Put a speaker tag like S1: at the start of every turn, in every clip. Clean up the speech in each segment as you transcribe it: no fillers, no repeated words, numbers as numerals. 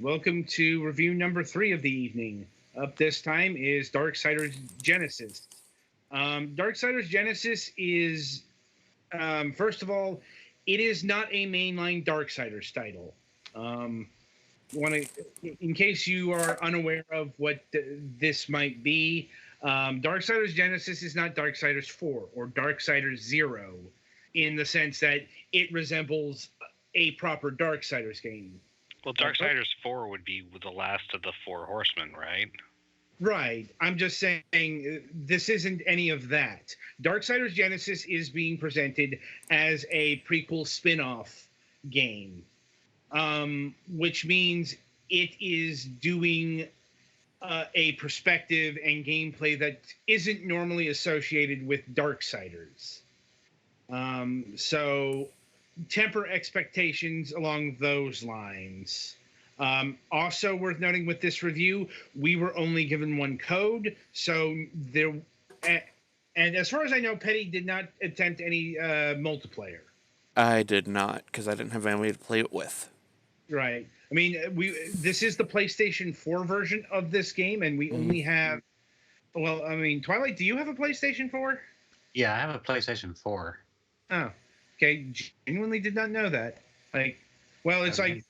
S1: welcome to review number 3 of the evening. Up this time is Darksiders Genesis. Darksiders Genesis is, first of all, it is not a mainline Darksiders title. Um, wanna, in case you are unaware of what this might be, Darksiders Genesis is not Darksiders 4 or Darksiders 0 in the sense that it resembles a proper Darksiders game.
S2: Well, Darksiders 4 would be the last of the Four Horsemen, right?
S1: Right. I'm just saying this isn't any of that. Darksiders Genesis is being presented as a prequel spin off game, which means it is doing a perspective and gameplay that isn't normally associated with Darksiders. So temper expectations along those lines. Also worth noting with this review, we were only given one code, so there. And as far as I know, Petty did not attempt any multiplayer.
S3: I did not, because I didn't have anybody to play it with.
S1: Right. I mean, this is the PlayStation 4 version of this game, and we only have. Well, I mean, Twilight, do you have a PlayStation 4?
S4: Yeah, I have a PlayStation 4.
S1: Oh, okay. Genuinely did not know that. Like, well, it's like.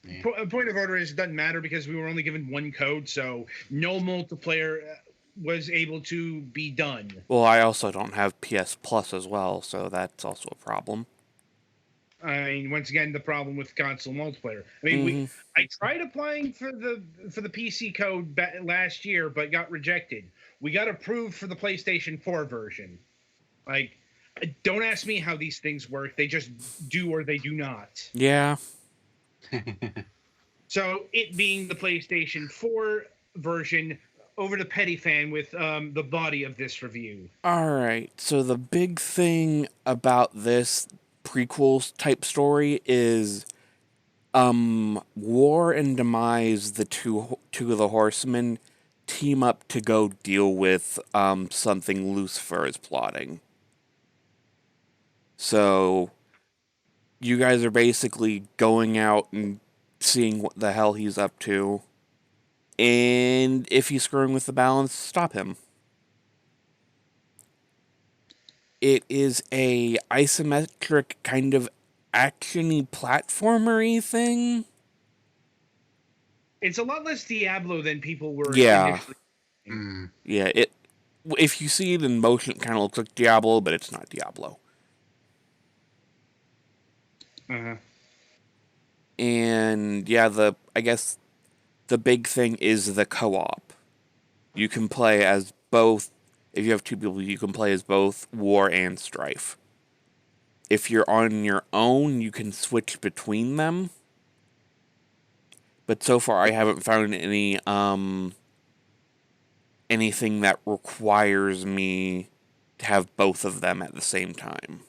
S4: Yeah.
S1: Point of order is it doesn't matter because we were only given one code, so no multiplayer was able to be done.
S3: Well, I also don't have PS Plus as well, so that's also a problem.
S1: I mean, once again, the problem with console multiplayer. I mean, I tried applying for the PC code last year, but got rejected. We got approved for the PlayStation 4 version. Like, don't ask me how these things work. They just do or they do not.
S3: Yeah.
S1: So it being the PlayStation 4 version, over to Petty Fan with the body of this review.
S3: Alright, so the big thing about this prequel type story is War and Demise, the two of the horsemen, team up to go deal with something Lucifer is plotting. So you guys are basically going out and seeing what the hell he's up to. And if he's screwing with the balance, stop him. It is a isometric kind of action-y platformer-y thing.
S1: It's a lot less Diablo than people were
S3: initially.
S1: Yeah,
S3: if you see it in motion, it kind of looks like Diablo, but it's not Diablo. And yeah, I guess the big thing is the co-op. You can play as both. If you have two people, you can play as both War and Strife. If you're on your own, you can switch between them. But so far, I haven't found anything that requires me to have both of them at the same time.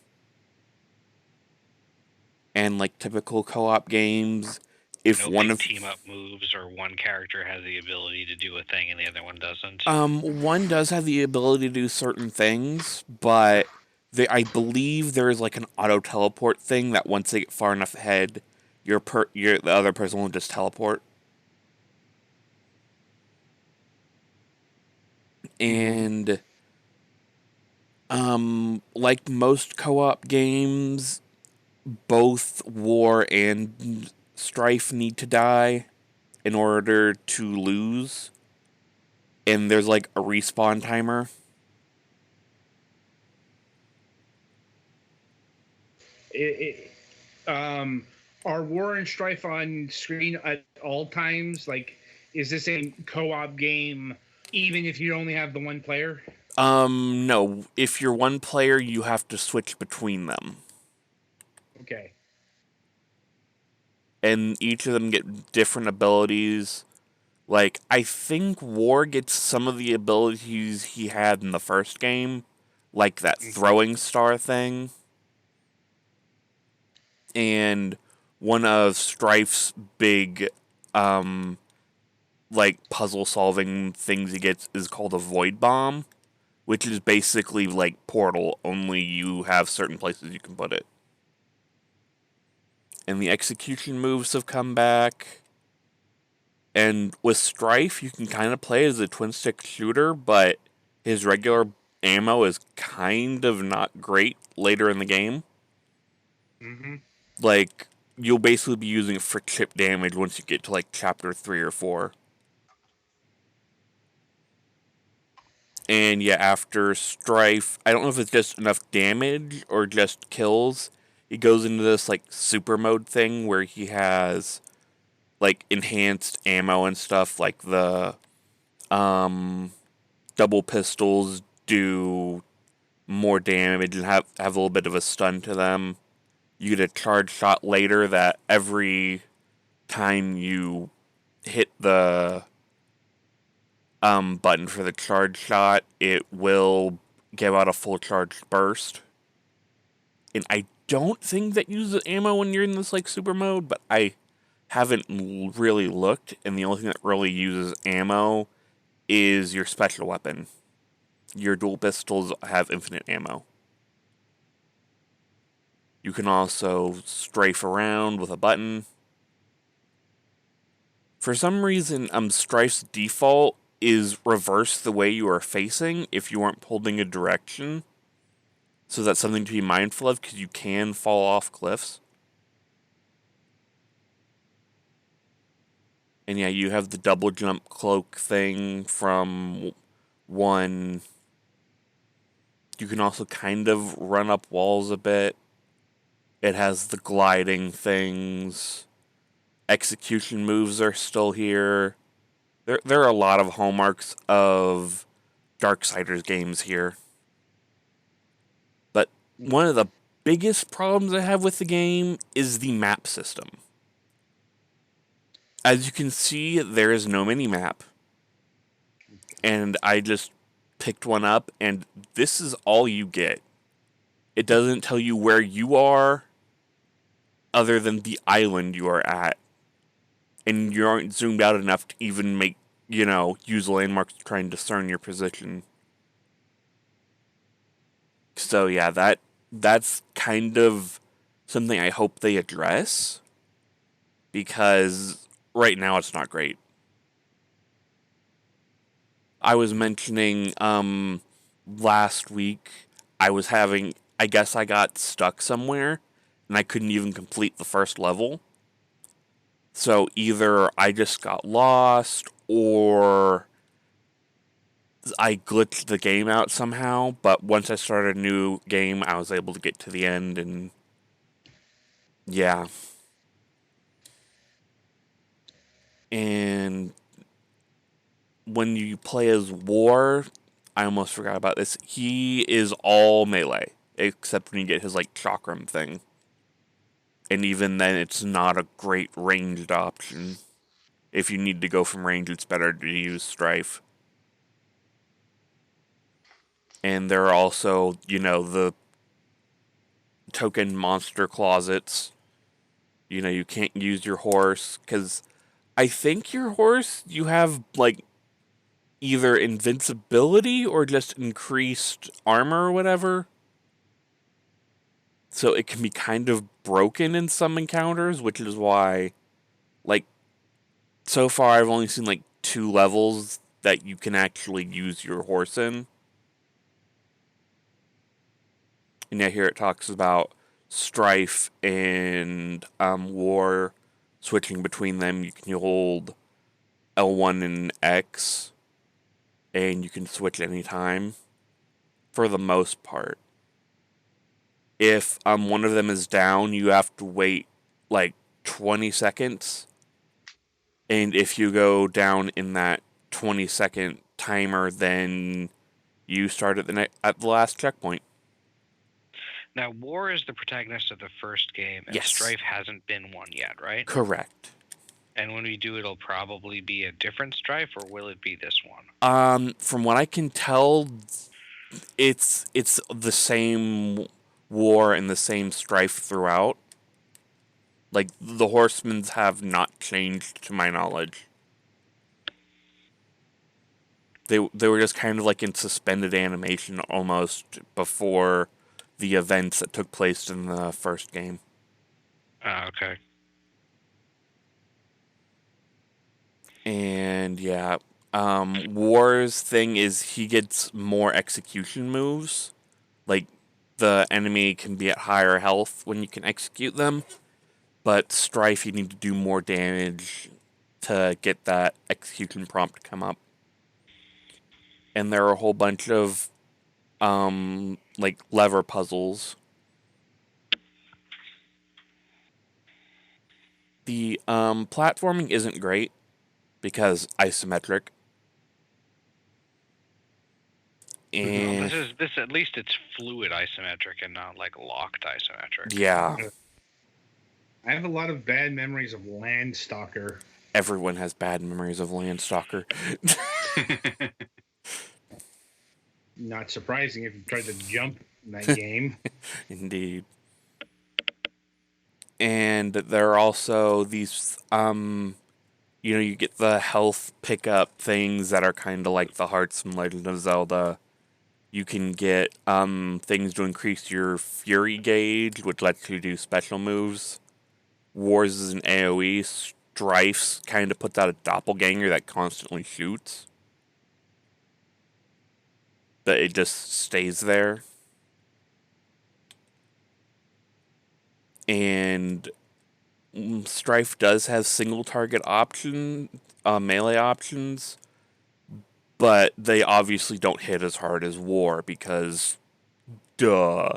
S3: And like typical co-op games, if one of
S2: team up moves or one character has the ability to do a thing and the other one doesn't.
S3: One does have the ability to do certain things, but I believe there is like an auto teleport thing that once they get far enough ahead, the other person will just teleport. And like most co-op games, both War and Strife need to die in order to lose. And there's like a respawn timer.
S1: Are War and Strife on screen at all times? Like, is this a co-op game even if you only have the one player?
S3: No. If you're one player, you have to switch between them.
S1: Okay.
S3: And each of them get different abilities. Like, I think War gets some of the abilities he had in the first game. Like that throwing star thing. And one of Strife's big, like, puzzle-solving things he gets is called a Void Bomb. Which is basically like Portal, only you have certain places you can put it. And the execution moves have come back. And with Strife, you can kind of play as a twin stick shooter, but his regular ammo is kind of not great later in the game.
S1: Mm-hmm.
S3: Like, you'll basically be using it for chip damage once you get to like chapter 3 or 4. And yeah, after Strife, I don't know if it's just enough damage or just kills. He goes into this like super mode thing where he has like enhanced ammo and stuff, like the double pistols do more damage and have a little bit of a stun to them. You get a charge shot later that every time you hit the button for the charge shot, it will give out a full charge burst. And I don't think that uses ammo when you're in this like super mode, but I haven't really looked, and the only thing that really uses ammo is your special weapon. Your dual pistols have infinite ammo. You can also strafe around with a button. For some reason, Strife's default is reverse the way you are facing if you aren't holding a direction. So that's something to be mindful of, because you can fall off cliffs. And yeah, you have the double jump cloak thing from 1. You can also kind of run up walls a bit. It has the gliding things. Execution moves are still here. There are a lot of hallmarks of Darksiders games here. But one of the biggest problems I have with the game is the map system. As you can see, there is no mini-map. And I just picked one up, and this is all you get. It doesn't tell you where you are, other than the island you are at. And you aren't zoomed out enough to even make, use landmarks to try and discern your position. So yeah, that's kind of something I hope they address, because right now it's not great. I was mentioning last week I guess I got stuck somewhere and I couldn't even complete the first level. So either I just got lost or I glitched the game out somehow, but once I started a new game, I was able to get to the end, and yeah. And when you play as War, I almost forgot about this, he is all melee, except when you get his, like, chakram thing. And even then, it's not a great ranged option. If you need to go from range, it's better to use Strife. And there are also, the token monster closets. You can't use your horse, because I think your horse, you have, like, either invincibility or just increased armor or whatever. So it can be kind of broken in some encounters, which is why, like, so far I've only seen, like, 2 levels that you can actually use your horse in. And yeah, here it talks about Strife and War, switching between them. You can hold L1 and X, and you can switch anytime, for the most part. If one of them is down, you have to wait like 20 seconds. And if you go down in that 20-second timer, then you start at the last checkpoint.
S2: Now, War is the protagonist of the first game, and
S3: Yes.
S2: Strife hasn't been one yet, right?
S3: Correct.
S2: And when we do, it'll probably be a different Strife, or will it be this one?
S3: From what I can tell, it's the same War and the same Strife throughout. Like, the Horsemen's have not changed, to my knowledge. They were just kind of like in suspended animation almost before the events that took place in the first game.
S2: Okay.
S3: And yeah, War's thing is he gets more execution moves. Like, the enemy can be at higher health when you can execute them, but Strife, you need to do more damage to get that execution prompt to come up. And there are a whole bunch of, like, lever puzzles. The, platforming isn't great, because isometric.
S2: Well,
S3: And
S2: this at least it's fluid isometric and not like locked isometric.
S3: yeah,
S1: I have a lot of bad memories of Landstalker.
S3: everyone has bad memories of Landstalker.
S1: Not surprising if you tried to jump in that game.
S3: Indeed. And there are also these, you get the health pickup things that are kind of like the hearts from Legend of Zelda. You can get things to increase your fury gauge, which lets you do special moves. Wars is an AoE. Strife's kind of puts out a doppelganger that constantly shoots. But it just stays there. And Strife does have single target melee options, but they obviously don't hit as hard as War because, duh.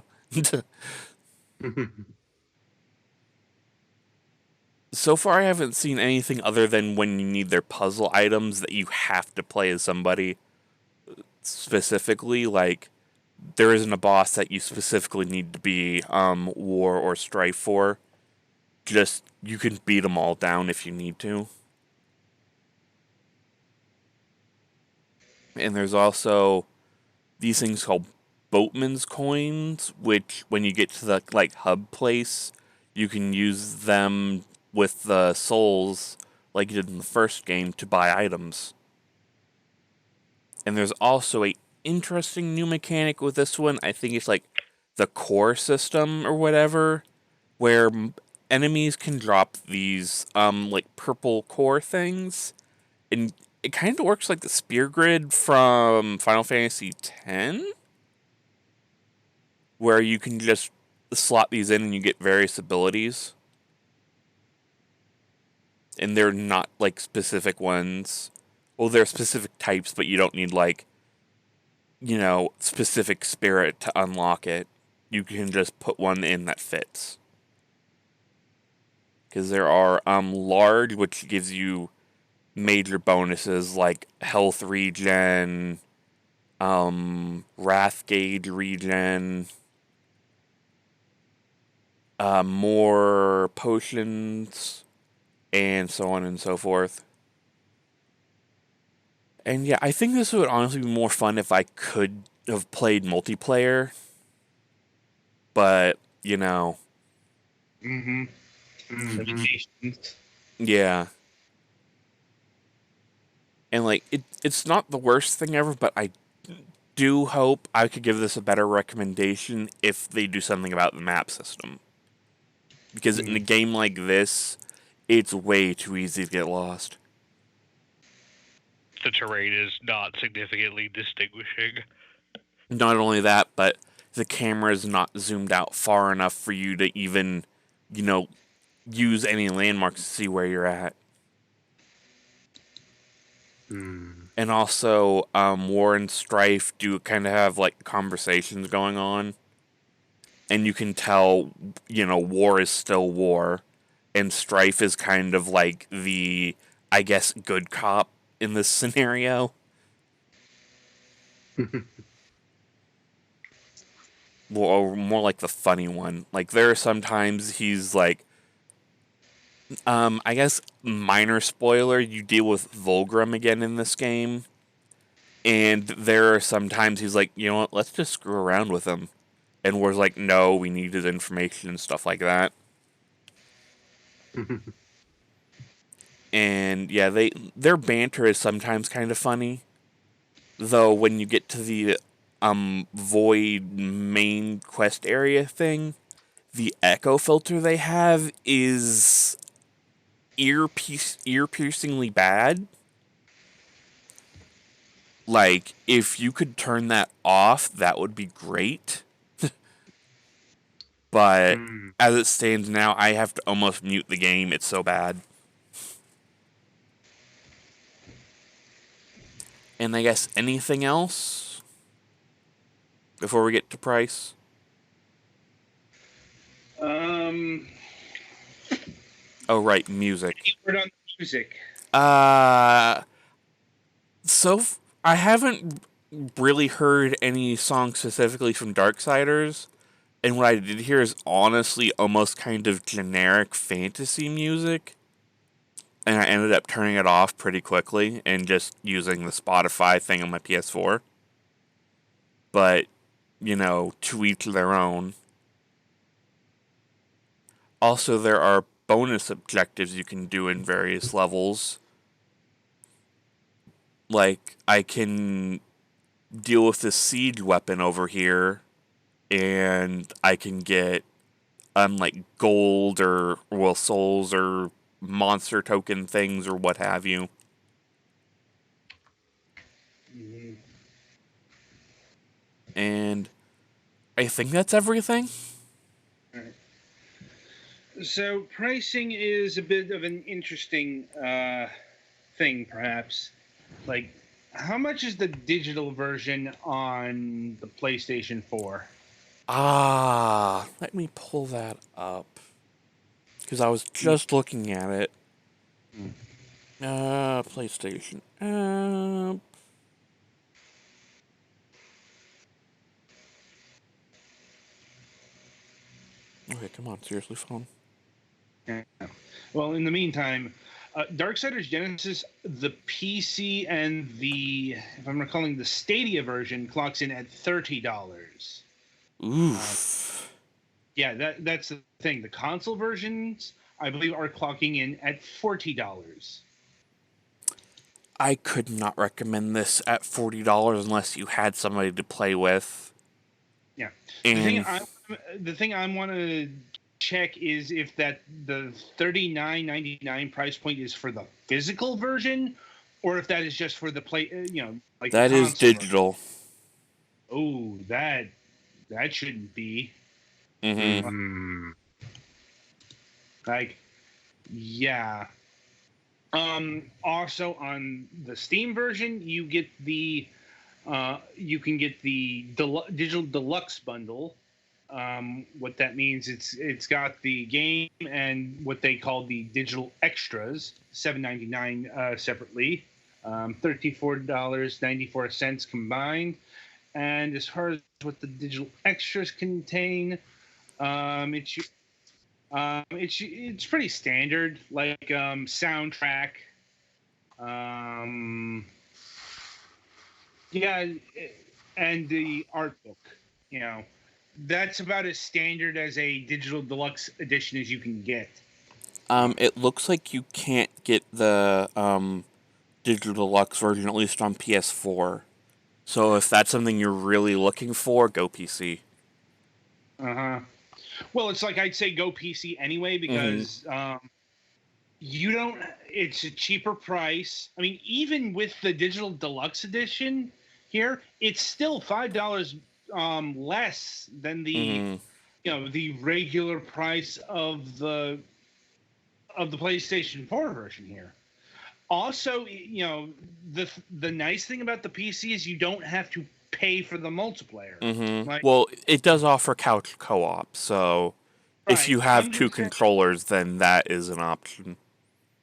S3: So far, I haven't seen anything other than when you need their puzzle items that you have to play as somebody specifically. Like, there isn't a boss that you specifically need to be War or Strife for. Just, you can beat them all down if you need to. And there's also these things called boatman's coins, which when you get to the like hub place, you can use them with the souls like you did in the first game to buy items. And there's also a interesting new mechanic with this one. I think it's like the core system or whatever, where enemies can drop these like purple core things, and it kind of works like the spear grid from Final Fantasy X, where you can just slot these in and you get various abilities. And they're not like specific ones. Well, they're specific types, but you don't need like, specific spirit to unlock it. You can just put one in that fits. Because there are large, which gives you major bonuses like health regen, wrath gauge regen, more potions, and so on and so forth. And yeah, I think this would honestly be more fun if I could have played multiplayer. But,
S1: Mm-hmm. Limitations.
S3: yeah. And like, it's not the worst thing ever, but I do hope I could give this a better recommendation if they do something about the map system. Because in a game like this, it's way too easy to get lost.
S2: The terrain is not significantly distinguishing.
S3: Not only that, but the camera is not zoomed out far enough for you to even, use any landmarks to see where you're at. And also, War and Strife do kind of have like conversations going on. And you can tell, War is still War. And Strife is kind of like the, I guess, good cop in this scenario. Or more like the funny one. Like, there are sometimes he's like, I guess, minor spoiler, you deal with Volgrim again in this game. And there are sometimes he's like, you know what, let's just screw around with him. And War's like, no, we need his information and stuff like that. And yeah, their banter is sometimes kind of funny. Though when you get to the Void main quest area thing, the echo filter they have is ear-piercingly bad. Like, if you could turn that off, that would be great. But as it stands now, I have to almost mute the game. It's so bad. And I guess anything else before we get to price? Oh, right, music.
S1: Word on music.
S3: I haven't really heard any songs specifically from Darksiders, and what I did hear is honestly almost kind of generic fantasy music, and I ended up turning it off pretty quickly and just using the Spotify thing on my PS4. But, to each their own. Also, there are bonus objectives you can do in various levels. Like, I can deal with this siege weapon over here, and I can get, like, gold or, souls or monster token things or what have you.
S1: Mm-hmm.
S3: And I think that's everything.
S1: All right. So pricing is a bit of an interesting thing, perhaps. Like, how much is the digital version on the PlayStation 4?
S3: Let me pull that up. Because I was just looking at it. PlayStation app. Okay, come on, seriously, phone.
S1: Yeah. Well, in the meantime, Darksiders Genesis, the PC and the, if I'm recalling, the Stadia version clocks in at $30.
S3: Oof.
S1: Yeah, that's the thing. The console versions, I believe, are clocking in at $40.
S3: I could not recommend this at $40 unless you had somebody to play with.
S1: Yeah.
S3: And
S1: The thing I want to check is if the $39.99 price point is for the physical version, or if that is just for the play. Like
S3: that
S1: the
S3: is digital.
S1: Version. Oh, that shouldn't be.
S3: Mm-hmm.
S1: Like, yeah. Also on the Steam version, you get the you can get the digital deluxe bundle. What that means, it's got the game and what they call the digital extras, $7.99 separately, $34.94 combined. And as far as what the digital extras contain, it's pretty standard, like soundtrack. Yeah, and the art book. That's about as standard as a digital deluxe edition as you can get.
S3: It looks like you can't get the digital deluxe version, at least on PS4. So if that's something you're really looking for, go PC.
S1: Well, it's like I'd say go PC anyway, because you don't. It's a cheaper price. I mean, even with the digital deluxe edition here, it's still $5 less than the the regular price of the PlayStation 4 version here. Also, the nice thing about the PC is you don't have to pay for the multiplayer.
S3: Like, well, it does offer couch co-op, so if you have two controllers, then that is an option.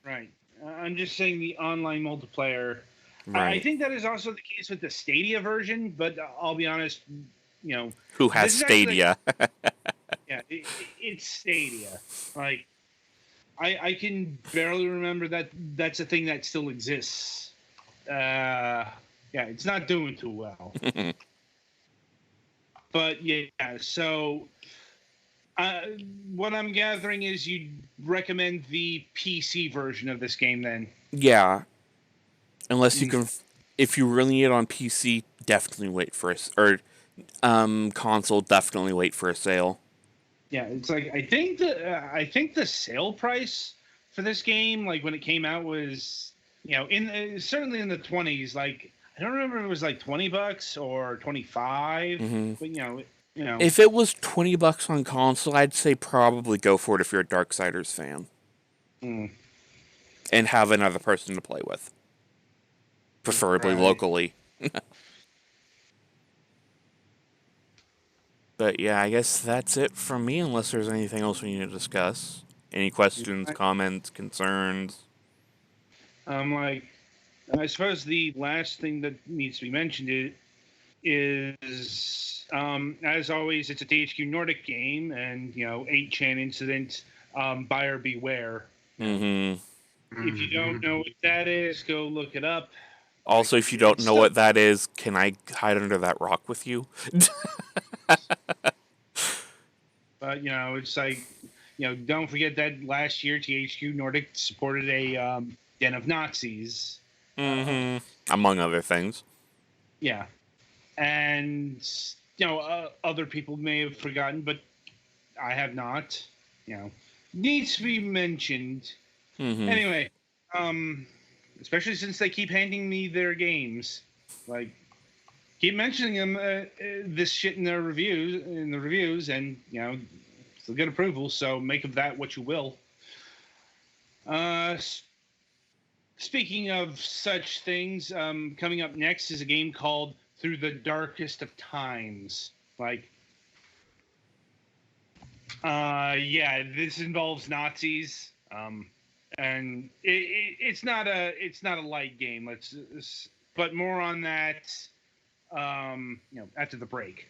S1: Right. I'm just saying the online multiplayer.
S3: Right.
S1: I think that is also the case with the Stadia version, but I'll be honest,
S3: who has Stadia?
S1: Yeah, it's Stadia. Like, I can barely remember that's a thing that still exists. Yeah, it's not doing too well. But yeah, so what I'm gathering is you recommend the PC version of this game, then?
S3: Yeah, unless you can, if you really need it on PC, definitely wait for console. Definitely wait for a sale.
S1: Yeah, it's like I think the sale price for this game, like when it came out, was certainly in the 20s. Like I don't remember if it was like $20 or 25, but
S3: If it was $20 on console, I'd say probably go for it if you're a Darksiders fan. And have another person to play with. Preferably locally. But yeah, I guess that's it from me, unless there's anything else we need to discuss. Any questions, comments, concerns?
S1: I suppose the last thing that needs to be mentioned is as always, it's a THQ Nordic game, and 8chan incident, buyer beware. If you don't know what that is, go look it up.
S3: Also, if you don't know what that is, can I hide under that rock with you?
S1: But it's like, don't forget that last year THQ Nordic supported a den of Nazis.
S3: Among other things.
S1: Yeah, and other people may have forgotten, but I have not. Needs to be mentioned. Anyway, especially since they keep handing me their games, like keep mentioning them, this shit in the reviews, and still get approval. So make of that what you will. Speaking of such things, coming up next is a game called Through the Darkest of Times. This involves Nazis. And it's not a light game. But more on that, after the break.